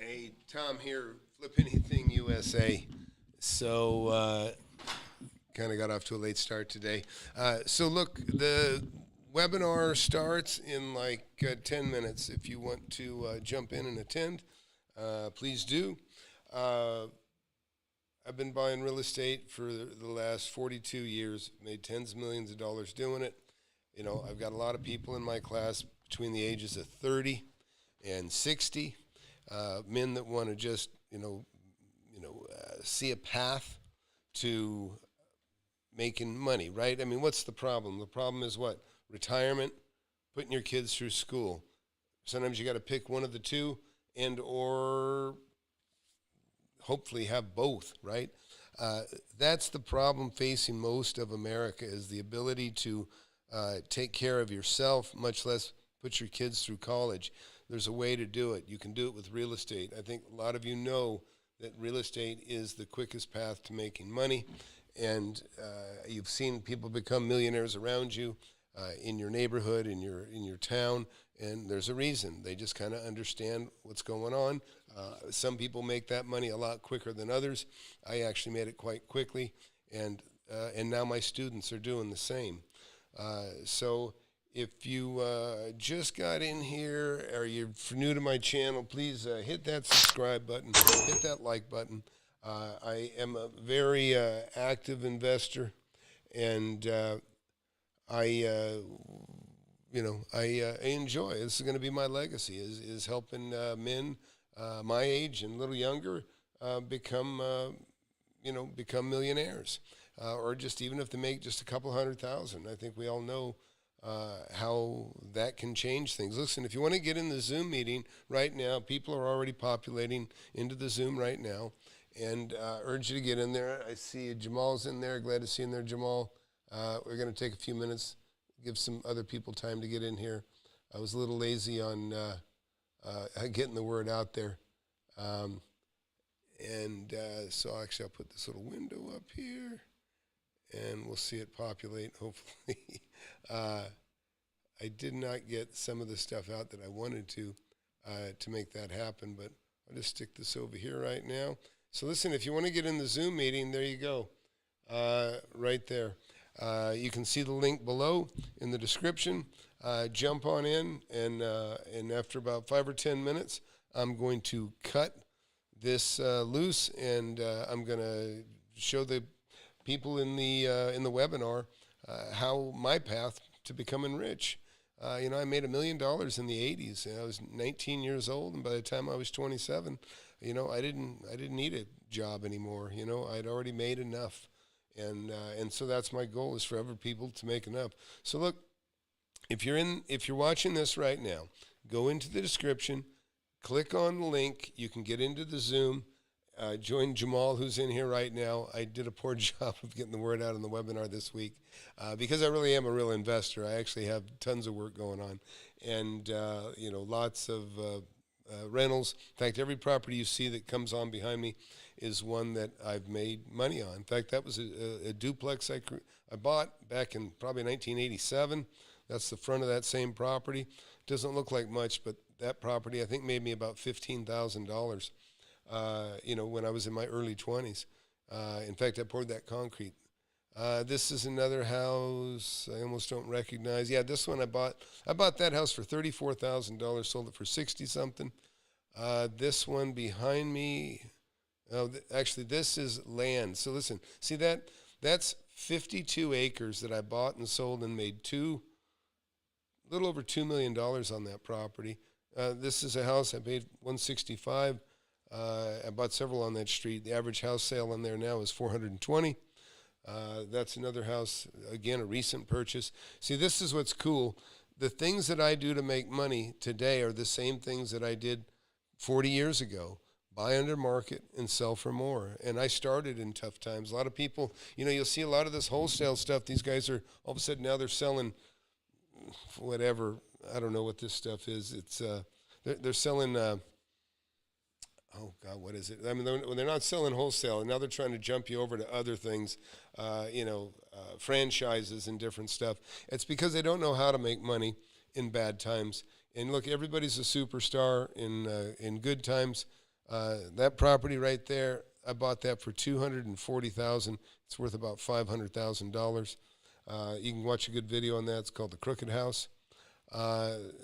Hey, Tom here, FlipAnythingUSA. So, kind of got off to a late start today. So, look, the webinar starts in like 10 minutes. If you want to jump in and attend, please do. Uh, I've been buying real estate for the last 42 years, made tens of millions of dollars doing it. You know, I've got a lot of people in my class between the ages of 30 and 60, men that want to just, see a path to making money, right? I mean, what's the problem? The problem is what? Retirement, putting your kids through school. Sometimes you got to pick one of the two and or hopefully have both, right? That's the problem facing most of America is the ability to take care of yourself, much less put your kids through college. There's a way to do it. You can do it with real estate. I think a lot of you know that real estate is the quickest path to making money, and you've seen people become millionaires around you in your neighborhood, in your town, and there's a reason. They just kind of understand what's going on. Some people make that money a lot quicker than others. I actually made it quite quickly, and now my students are doing the same. So if you just got in here or you're new to my channel, please hit that subscribe button, hit that like button. I am a very active investor, and I, I enjoy. This is going to be my legacy: is helping men my age and a little younger become millionaires, or just even if they make just a couple 100,000. I think we all know how that can change things. Listen, if you want to get in the Zoom meeting right now, people are already populating into the Zoom right now, and urge you to get in there. I see Jamal's in there. Glad to see you in there, Jamal. We're going to take a few minutes, give some other people time to get in here. I was a little lazy on getting the word out there. So actually I'll put this little window up here, and we'll see it populate, hopefully. I did not get some of the stuff out that I wanted to make that happen, but I'll just stick this over here right now. So listen, if you want to get in the Zoom meeting, there you go, right there. You can see the link below in the description. Jump on in, and after about 5 or 10 minutes, I'm going to cut this loose, and I'm going to show the people in the webinar how my path to becoming rich. I made $1 million in the 80s, and I was 19 years old, and by the time I was 27, I didn't need a job anymore. I'd already made enough, and so that's my goal, is for other people to make enough. So look, if you're watching this right now, go into the description, click on the link. You can get into the Zoom. Join Jamal, who's in here right now. I did a poor job of getting the word out on the webinar this week because I really am a real investor. I actually have tons of work going on, and lots of rentals. In fact, every property you see that comes on behind me is one that I've made money on. In fact, that was a duplex I bought back in probably 1987. That's the front of that same property. Doesn't look like much, but that property I think made me about $15,000. When I was in my early 20s. In fact, I poured that concrete. This is another house I almost don't recognize. Yeah, this one I bought. I bought that house for $34,000, sold it for 60-something. This one behind me, actually, this is land. So listen, see that? That's 52 acres that I bought and sold and made a little over $2 million on that property. This is a house I paid $165. I bought several on that street. The average house sale on there now is $420. That's another house, again, a recent purchase. See, this is what's cool. The things that I do to make money today are the same things that I did 40 years ago. Buy under market and sell for more. And I started in tough times. A lot of people, you'll see a lot of this wholesale stuff. These guys are, all of a sudden now they're selling whatever. I don't know what this stuff is. It's they're selling... oh God, what is it? I mean, they're not selling wholesale, and now they're trying to jump you over to other things, franchises and different stuff. It's because they don't know how to make money in bad times. And look, everybody's a superstar in good times. That property right there, I bought that for $240,000. It's worth about $500,000. You can watch a good video on that. It's called The Crooked House.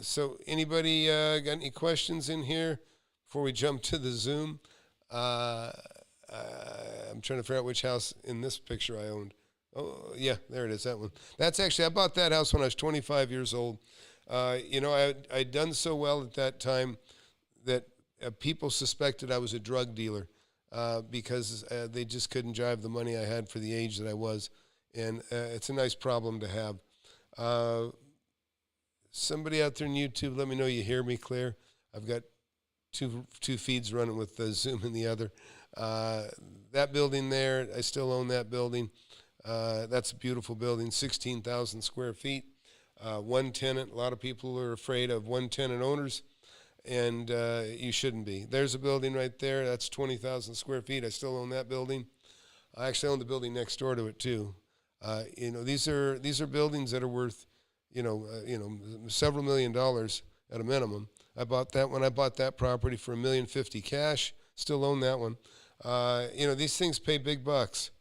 So anybody got any questions in here before we jump to the Zoom? I'm trying to figure out which house in this picture I owned. Oh, yeah, there it is, that one. That's actually, I bought that house when I was 25 years old. You know, I'd done so well at that time that people suspected I was a drug dealer because they just couldn't drive the money I had for the age that I was. And it's a nice problem to have. Somebody out there on YouTube, let me know you hear me clear. I've got two feeds running with the Zoom in the other. That building there, I still own that building. That's a beautiful building, 16,000 square feet, one tenant. A lot of people are afraid of one tenant owners, and you shouldn't be. There's a building right there. That's 20,000 square feet. I still own that building. I actually own the building next door to it too. You know, these are buildings that are worth, several $1 million at a minimum. I bought that when I bought that property for $1.05 million cash. Still own that one. These things pay big bucks.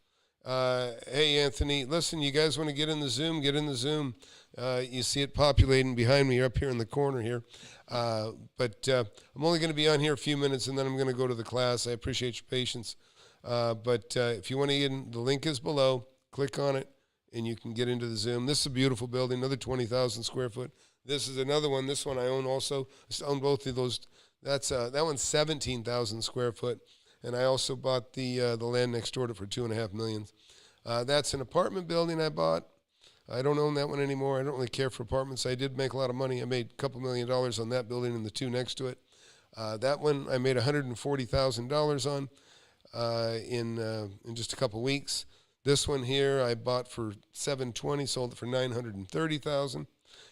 Hey, Anthony, listen, you guys want to get in the Zoom? Get in the Zoom. You see it populating behind me up here in the corner here. But I'm only going to be on here a few minutes, and then I'm going to go to the class. I appreciate your patience. But if you want to get in, the link is below. Click on it, and you can get into the Zoom. This is a beautiful building, another 20,000 square foot. This is another one. This one I own also. I own both of those. That one's 17,000 square foot. And I also bought the land next door to it for $2.5 million. That's an apartment building I bought. I don't own that one anymore. I don't really care for apartments. I did make a lot of money. I made a couple $1 million on that building and the two next to it. That one I made $140,000 on in just a couple weeks. This one here I bought for $720,000, sold it for $930,000.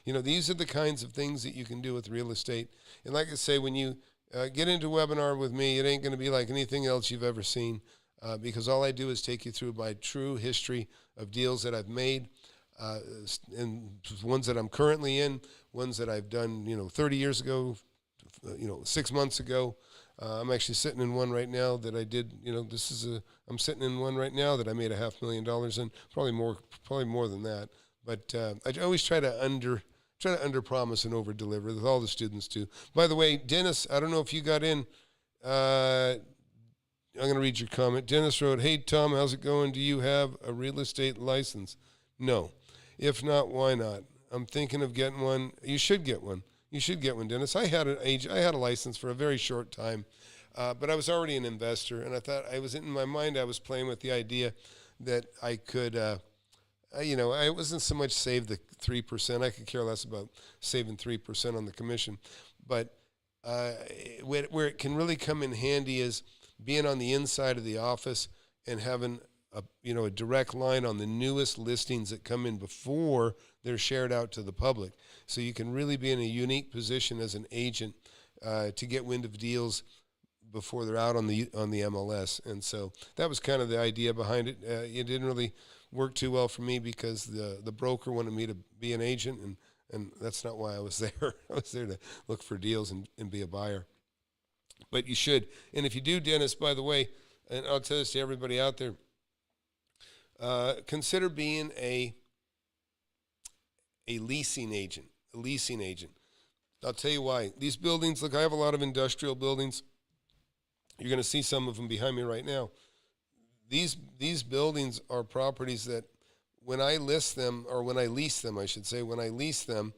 You know, these are the kinds of things that you can do with real estate. And like I say, when you get into a webinar with me, it ain't going to be like anything else you've ever seen because all I do is take you through my true history of deals that I've made and ones that I'm currently in, ones that I've done, 30 years ago, 6 months ago. I'm actually sitting in one right now that I did, I'm sitting in one right now that I made $500,000 in, probably more than that. But I always try to under-promise and over-deliver, with all the students too. By the way, Dennis, I don't know if you got in. I'm going to read your comment. Dennis wrote, "Hey, Tom, how's it going? Do you have a real estate license?" No. If not, why not? I'm thinking of getting one. You should get one. You should get one, Dennis. I had a license for a very short time, but I was already an investor, and I thought in my mind I was playing with the idea that I could I wasn't so much save the 3%. I could care less about saving 3% on the commission. But where it can really come in handy is being on the inside of the office and having a direct line on the newest listings that come in before they're shared out to the public. So you can really be in a unique position as an agent to get wind of deals before they're out on the MLS. And so that was kind of the idea behind it. It didn't really work too well for me because the broker wanted me to be an agent, and that's not why I was there. I was there to look for deals and be a buyer. But you should. And if you do, Dennis, by the way, and I'll tell this to everybody out there, consider being a leasing agent. A leasing agent. I'll tell you why. These buildings, look, I have a lot of industrial buildings. You're going to see some of them behind me right now. These buildings are properties that when I list them, or when I lease them, I should say, when I lease them,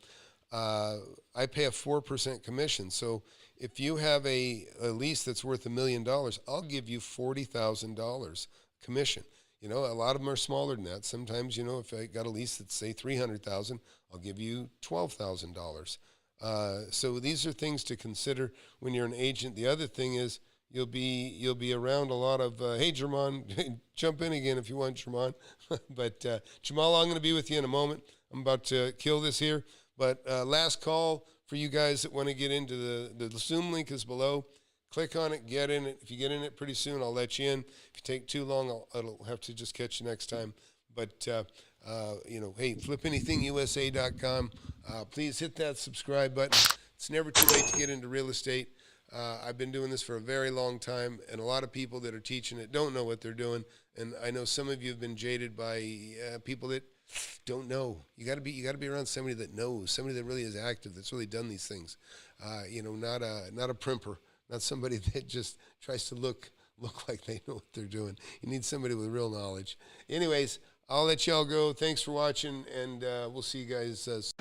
I pay a 4% commission. So if you have a lease that's worth $1 million, I'll give you $40,000 commission. A lot of them are smaller than that. Sometimes, if I got a lease that's, say, $300,000, I'll give you $12,000. So these are things to consider when you're an agent. The other thing is you'll be around a lot of, hey, Jermon, jump in again if you want, Jermon. But Jamal, I'm going to be with you in a moment. I'm about to kill this here. But last call for you guys that want to get into the Zoom link is below. Click on it, get in it. If you get in it pretty soon, I'll let you in. If you take too long, I'll have to just catch you next time. But, hey, FlipAnythingUSA.com. Please hit that subscribe button. It's never too late to get into real estate. I've been doing this for a very long time, and a lot of people that are teaching it don't know what they're doing. And I know some of you have been jaded by people that don't know. You got to be around somebody that knows, somebody that really is active, that's really done these things. Not a primper, not somebody that just tries to look like they know what they're doing. You need somebody with real knowledge. Anyways, I'll let y'all go. Thanks for watching, and we'll see you guys.